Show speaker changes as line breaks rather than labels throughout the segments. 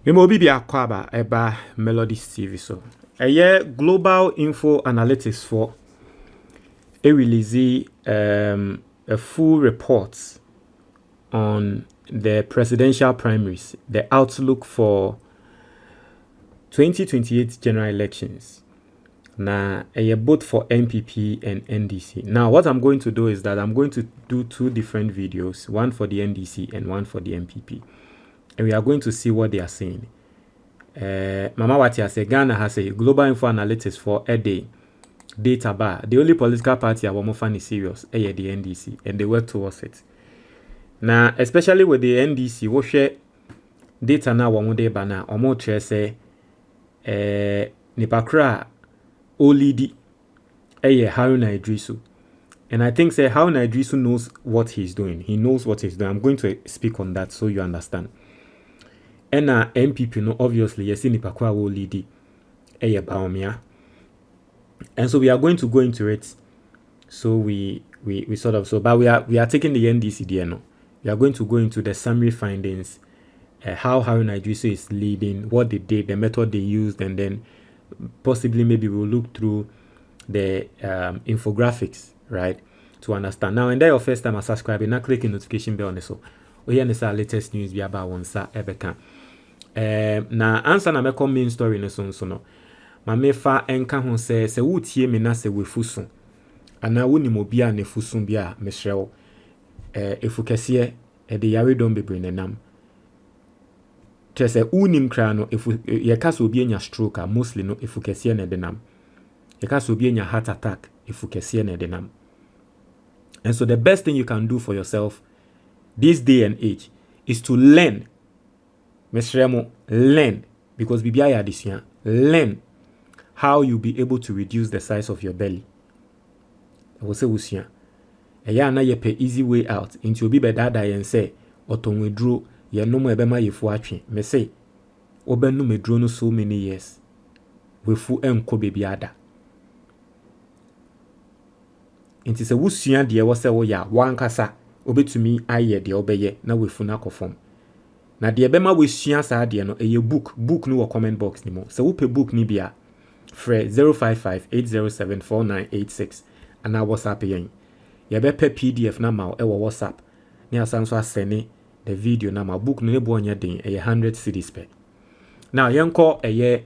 Memo bibi akwaba eba Melodies TV so. Eye global info analytics for release a full report on the presidential primaries, the outlook for 2028 general elections. Now, both for MPP and NDC. Now, what I'm going to do is that I'm going to do two different videos, one for the NDC and one for the MPP. And we are going to see what they are saying. Mama Watia say Ghana has a global info analytics for a day data bar. The only political party I want to serious is the NDC, and they work towards it. Now, especially with the NDC, we share data now. One day, bana or more say Nipakra Olidi Haruna Iddrisu, and I think say Haruna Iddrisu knows what he's doing. He knows what he's doing. I'm going to speak on that so you understand. And MPP, no, obviously, yes, Nipakra Olidi Bawumia. And so we are going to go into it. So we sort of but we are taking the NDC there now. We are going to go into the summary findings, how Haruna Iddrisu is leading, what they did, the method they used, and then possibly maybe we'll look through the infographics, right, to understand. Now, and then your first time subscribing, now click the notification bell on this. So we have our latest news be about one sa ebeka. Now answer na me main story no so no. Ma me fa enka ho se wutie me na se wefuso. Ana woni mo bia ne fusun bia me hrew. Efu kese e de yare don bebre nenam. Tese unim kra no efu ye ka so obi anya stroke mostly no efu kese na de nam. Ye ka so obi anya heart attack efu kese na de nam. And so the best thing you can do for yourself this day and age is to learn. Mesremo, learn, because bibia addition, learn how you'll be able to reduce the size of your belly. I will say usia. Eya na ye pe easy way out into obi bedada yen say otonwedro ye no mo ebema yefu atwe. Me say obenu medro no so many years. Wefu enko bebi ada. Inti se wusua de wo se wo ya wankasa obetumi aye de obeye na wefu na kofom. Na de ebema wesua sa de no eye book no wo comment box ni mo. Se wo pe book ni bia Fred 055-807-4986 and our WhatsApp yen. You better PDF na ma ewo WhatsApp. Ni asan so asene the video na ma book no ebo onya den 100 cedis per. Now yen call a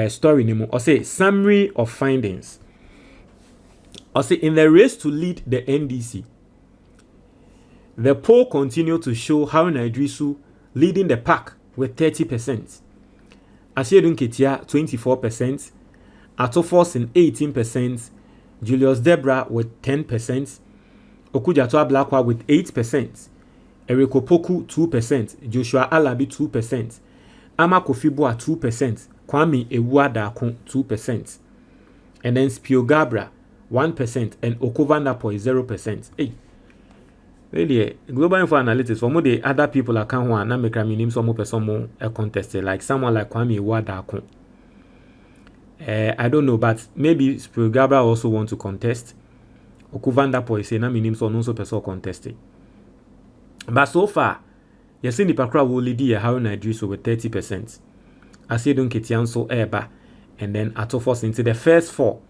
story ni mo. O say summary of findings. O say in the race to lead the NDC, the poll continued to show Haruna Iddrisu leading the pack with 30%. Aseidu Nketia 24%. Atoforsin 18%, Julius Debra with 10%, Okujato Ablakwa with 8%, Eriko Poku 2%, Joshua Alabi 2%, Ama Kofibua 2%, Kwame Ewuadakun 2%, and then Spio Gabra 1% and Okovandapo 0%. Hey, really, Global Info Analytics for more the other people account one, na make name some person a contested like someone like Kwame Ewuadakun. I don't know, but maybe Spurgabra also want to contest. Okuvanda po say na minim so no so person contesting. But so far, you see Nipakra will lead Haruna Iddrisu with 30%. Aseidu Nketia so eba, and then Atoforsin into the first four.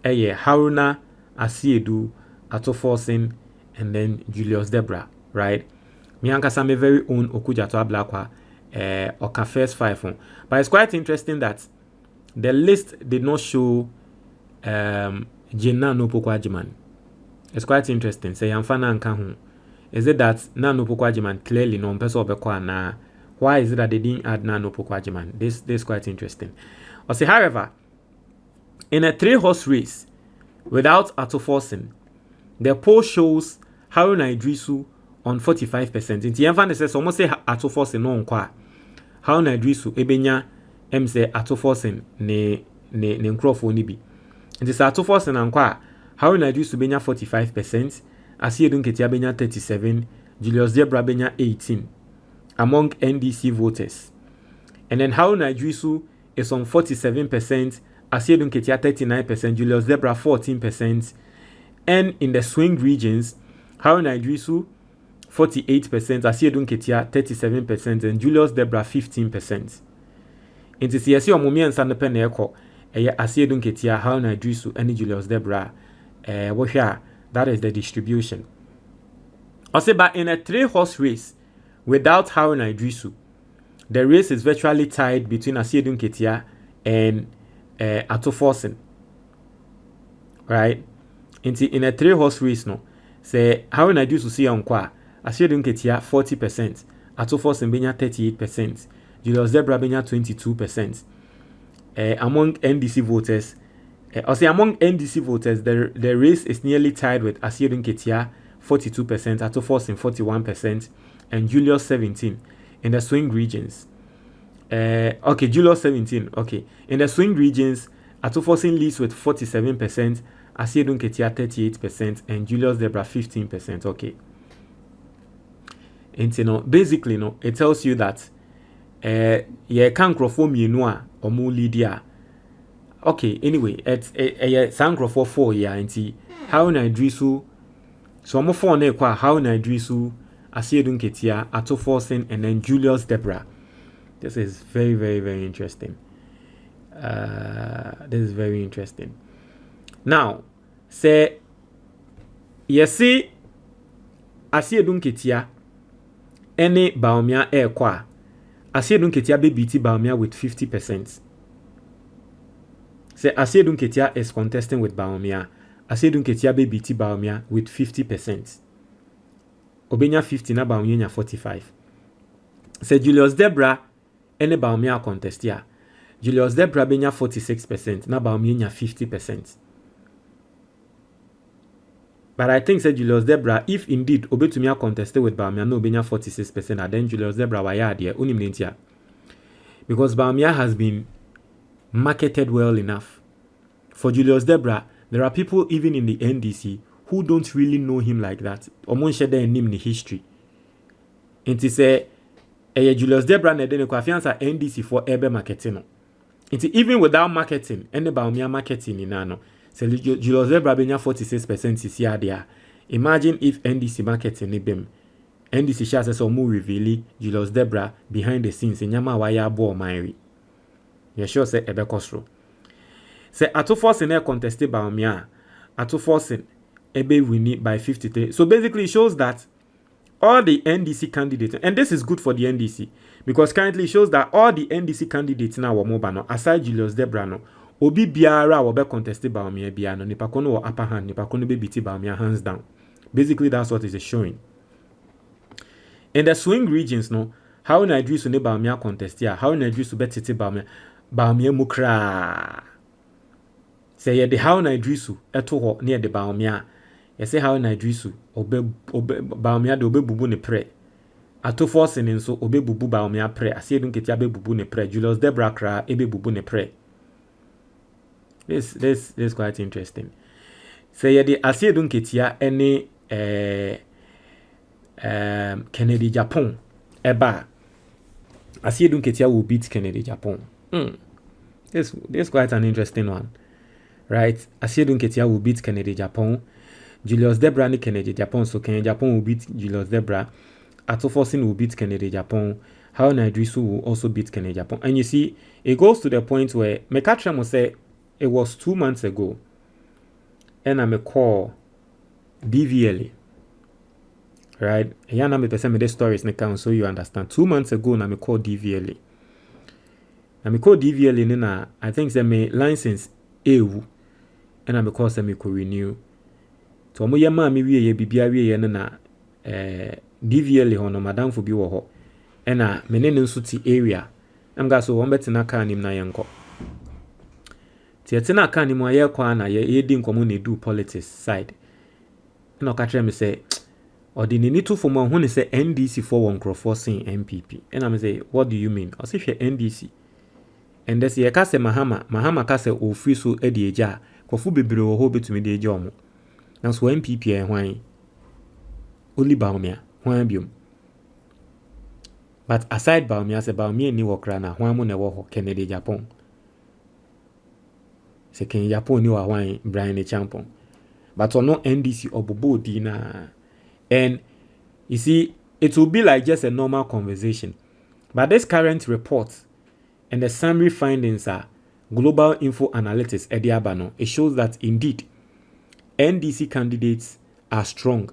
Haruna, Aseidu, Atoforsin, and then Julius Debra, right? Miankasa me very own Okujato Ablakwa oka first five one. But it's quite interesting that the list did not show Jenna no Pokwajiman. It's quite interesting. Say Yamfana and Kahun. Is it that Nano Pokwajiman clearly no person na? Why is it that they didn't add Nano Pokwajiman? This is quite interesting. I say, however, in a 3-horse race without Atoforsin, the poll shows Haruna Iddrisu on 45%. In the Yamfana says almost say Atoforsin no nkwa. Haruna Iddrisu ebenya say Atoforsin ne nkrofo ni bi. Nti sa Atoforsin ankwa Haruna Iddrisu benya 45%, Aseidu Nketia benya 37%, Julius Debra benya 18% among NDC voters. And then Haruna Iddrisu is on 47%, Aseidu Nketia 39%, Julius Debra 14%. And in the swing regions, Haruna Iddrisu 48%, Aseidu Nketia 37%, and Julius Debra 15%. Nti sɛ yɛsɛ ɔmo mmiɛnsa no pɛ na ɛkɔ ɛyɛ Aseidu Nketia, Haruna Iddrisu, and Julius Debra. Wɔhwɛ a, that is the distribution. Also, but in a 3-horse race without Haruna Iddrisu, the race is virtually tied between Aseidu Nketia and Atoforsen. Right? In a 3-horse race, no, say Haruna Iddrisu see on kwa Aseidu Nketia 40%, Atoforsen benya 38%, Julius Debra benya 22%. Among NDC voters, among NDC voters, the race is nearly tied with Aseidu Nketia 42%, Atoforsen 41%, and Julius 17% in the swing regions. Okay, Julius 17%. Okay, in the swing regions, Atoforsen leads with 47%, Aseidu Nketia 38%, and Julius Debra 15%. Okay, and you know, basically, no, it tells you that ye can't crofo mienua or mu lidia. Okay, anyway, it's a sancro for 4 years. And Haruna Iddrisu, so I'm 4 ne kwa Haruna Iddrisu, Aseidu Nketia, Atoforsen, and then Julius Debra. This is very, very, very interesting. This is very interesting. Now, say, yesi Aseidu Nketia, any Bawumia kwa, Aseidu Nketia be beat Bawumia with 50%. Say Aseidu Nketia is contesting with Bawumia. Aseidu Nketia be beat Bawumia with 50%. Obenya 50 na Bawumia 45. Say Julius Debra ene Bawumia contest ya. Julius Debra benya 46% na Bawumia 50%. But I think say Julius Debra, if indeed obetumia contested with Bawumia no benya 46%, and then Julius Debra waya there unimlentia. Because Bawumia has been marketed well enough. For Julius Debra, there are people even in the NDC who don't really know him like that. Omon share their name in the history. And to say, Julius Debra ne dene kwa fiansa NDC for ebe marketing. And even without marketing, any Bawumia marketing in nano. So Julius Debra benya 46% is here there. Imagine if NDC marketing ni bem. NDC share says omu reveal Julius Debra behind the scenes in Yama waya bo mairi. You sure say ebe kosro. Say Atoforsen e contested Bawumia. Atoforsen ebe winning by 53. So basically it shows that all the NDC candidates, and this is good for the NDC, because currently it shows that all the NDC candidates now were mobile, aside Julius Debra, no, obi biara will be contested Bawumia biano, nipa kono or upper hand, nipa kono be beat Bawumia hands down. Basically that's what it is showing. In the swing regions, no, Haruna Iddrisu ne Bawumia contest here, Haruna Iddrisu bet tete Bawumia mukra. Say ye the Haruna Iddrisu eto ho near the Bawumia. Ye say Haruna Iddrisu obe Bawumia de obe bubu ne pre. Atoforsen nso obe bubu Bawumia pre. Aseidu Nketia be bubu ne pre. Julius Debra kra ebe bubu ne pre. This is quite interesting. Say ye the Aseidu Nketia any Kennedy Japan eba. Aseidu Nketia will beat Kennedy Japan. This is quite an interesting one. Right? Aseidu Nketia will beat Kennedy Japan. Julius Debra ni Kennedy Japan. So Kennedy Japan will beat Julius Debra. Atoforsen will beat Kennedy Japan. Haruna Iddrisu will also beat Kennedy Japan. And you see, it goes to the point where Mekatra must say it was 2 months ago. And I'm a call DVLA. Right? And I'm a person with the stories in so you understand. 2 months ago, I'm a call DVLA. I'm a call DVLA nina. I think they may license EU. And I'm a call them could renew. So mo yema mi wie ye bibia wie ye na DVL ho no madam fo bi wo ho e na menene nso ti area am ga so won betina ka nim na yenko ti etina ka nim aye kwa na ye di nkomo na do politics side na ka kire me say odini ni to for mo hu ne say NDC for one crofo sin MPP and am say what do you mean o say hwe NDC and this ye ka say mahama ka say o free so e di eja kofu bebre wo ho betumi di eja omo. Now, so MPP why only Bawumia, why biom. But aside Bawumia, say Bawumia ni wakra na why mo ne wo Kennedy Japan. Say Kennedy Japan ni wa why Brian Champon. But no NDC obobo di na. And You see, it will be like just a normal conversation. But this current report and the summary findings are Global Info Analytics, Ediabano. It shows that indeed NDC candidates are strong.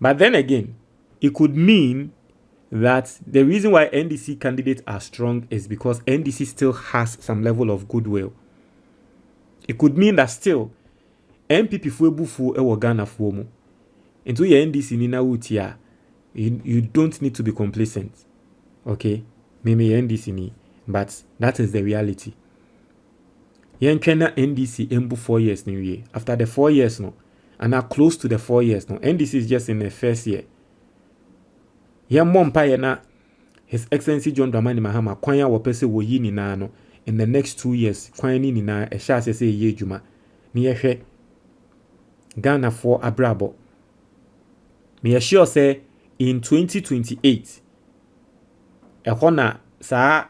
But then again, it could mean that the reason why NDC candidates are strong is because NDC still has some level of goodwill. It could mean that still MPP fuebufu ewo Ghana fuomu. Into your NDC nina utia, you don't need to be complacent. Okay? Maybe NDC ni, but that is the reality. Yenkena NDC embu 4 years new year. After the 4 years no, and are close to the 4 years no, NDC is just in the first year. Yamompa yena His Excellency John Dramani Mahama kwanya wopese wo yi ni na no in the next 2 years kwan ni na e sha se ye adwuma ni ye hwe Ghana for abrabo me sure say in 2028 e hona sa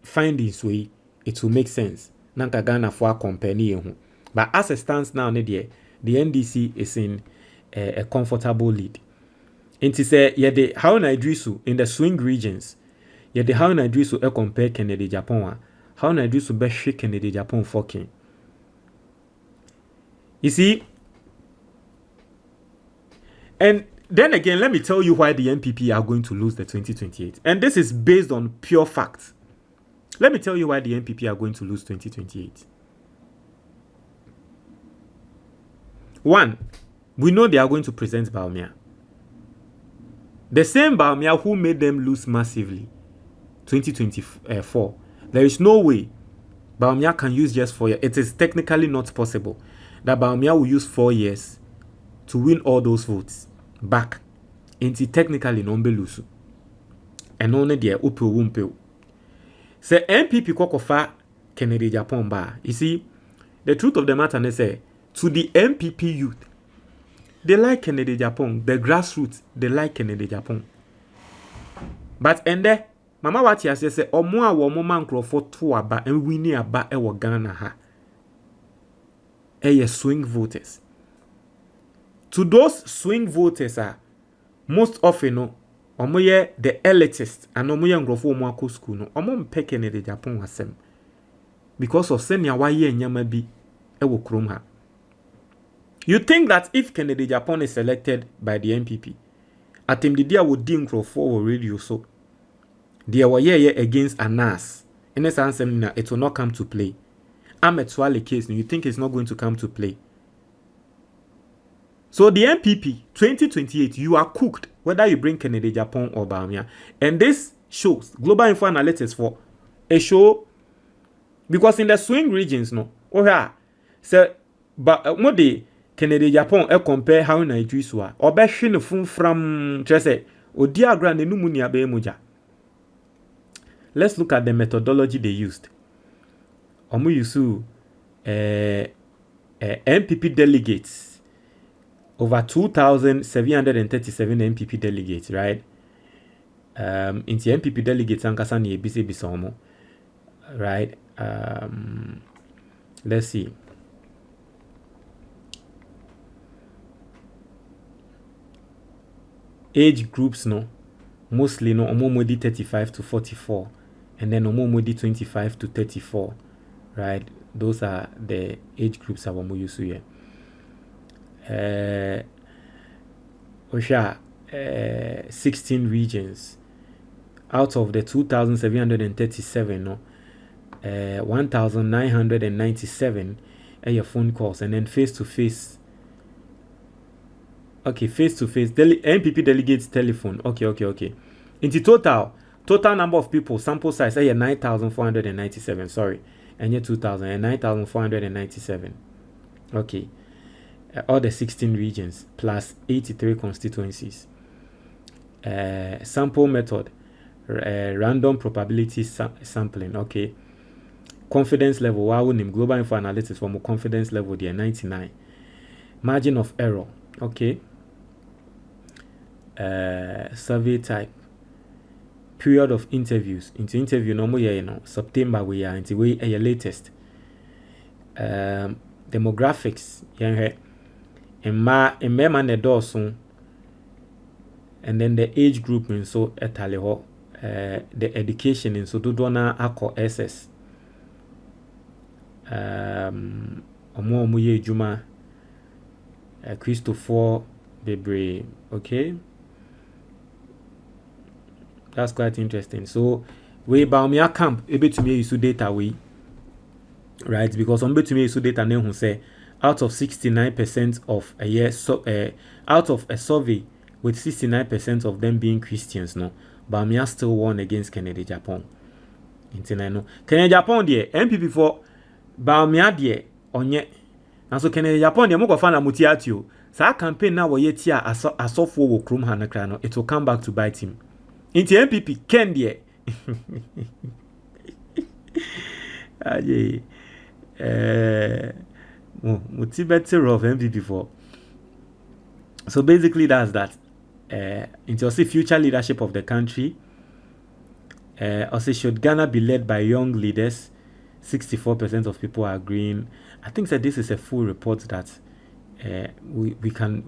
findings we it will make sense nanka Ghana for company hu. But as it stands now the NDC is in a comfortable lead. Inti say yede Haruna Iddrisu in the swing regions. Yede Haruna Iddrisu compare Kennedy Japan. Haruna Iddrisu be shake Kennedy Japan fucking. You see? And then again, let me tell you why the NPP are going to lose the 2028. And this is based on pure facts. Let me tell you why the NPP are going to lose 2028. One, we know they are going to present Bawumia. The same Bawumia who made them lose massively 2024. There is no way Bawumia can use just 4 years. It is technically not possible that Bawumia will use 4 years to win all those votes back. Into technically no lose. And only there upe wumpe. Say MPP kokofa Kennedy Japan ba. You see, the truth of the matter is say to the MPP youth, they like Kennedy Japan. The grassroots, they like Kennedy Japan. But ende, Mama Wati has said, "Omo a wo man crofo to aba and we ni aba e wo Ghana ha." Eye swing voters. To those swing voters are most often no, omo ye the elitist and omo ye ngrofo omo akọ school no, omo mpe Kennedy Japan asem because of senya wa ye nyama bi e wo krom ha. You think that if Kennedy Japan is selected by the NPP, atem the dia would ding for radio so there were ye against Anas. In a sense, it will not come to play. I'm a Twali case, you think it's not going to come to play. So the NPP 2028, you are cooked whether you bring Kennedy Japan or Bawumia. And this shows Global Info Analytics for a show because in the swing regions, no, oh yeah, so but what the Kennedy Japan compare Haruna Iddrisu or be hwe fun from say odi agra ne numu ni abe moja. Let's look at the methodology they used. Omo yusu MPP delegates over 2,737 MPP delegates, right? Into MPP delegates ankasa ni ebise bisa omo, right? Let's see. Age groups no mostly no omomodi 35 to 44 and then omomodi 25 to 34, right? Those are the age groups of omoyusu here. Osha 16 regions out of the 2,737 no 1,997 your phone calls and then face to face. Okay, face-to-face. MPP delegates telephone. Okay. In the total number of people, sample size, 9,497. Sorry. And yet 2,000 and 9,497. Okay. All the 16 regions plus 83 constituencies. Sample method. Random probability sampling. Okay. Confidence level. Wow, Global Info Analytics from confidence level there 99. Margin of error. Okay. Survey type, period of interviews. Into interview normal year, September we are into way your latest. Demographics, and ma ne dawson and then the age group nso etale ho the education nso dodo na akọ SS omo ye adwuma Christopher Bebre. Okay, that's quite interesting. So we Bawumia camp ebetumi use data we, right? Because on betumi use data na who say out of 69% of a year, so out of a survey with 69% of them being Christians, no, Bawumia still won against Kennedy Japan. No, Kennedy Japan there MPP for Bawumia there onye. And so Kennedy Japan there mo go na mutiatio. Sa campaign na wo yetia asofo wo krom hanakra no, it will come back to bite him. Into MPP Ken there. Aye. Better of MPP for. So basically that's that. Into also future leadership of the country. Also should Ghana be led by young leaders? 64% of people are agreeing. I think that this is a full report that we can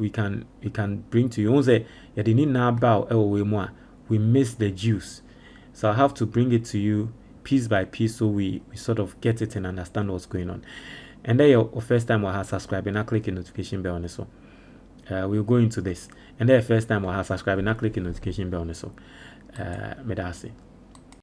bring to you. We miss the juice. So I have to bring it to you piece by piece so we sort of get it and understand what's going on. And then your first time we'll have subscribe and click the notification bell on this one. We'll go into this. And then the first time we'll have subscribe and click the notification bell on this one. Medasi.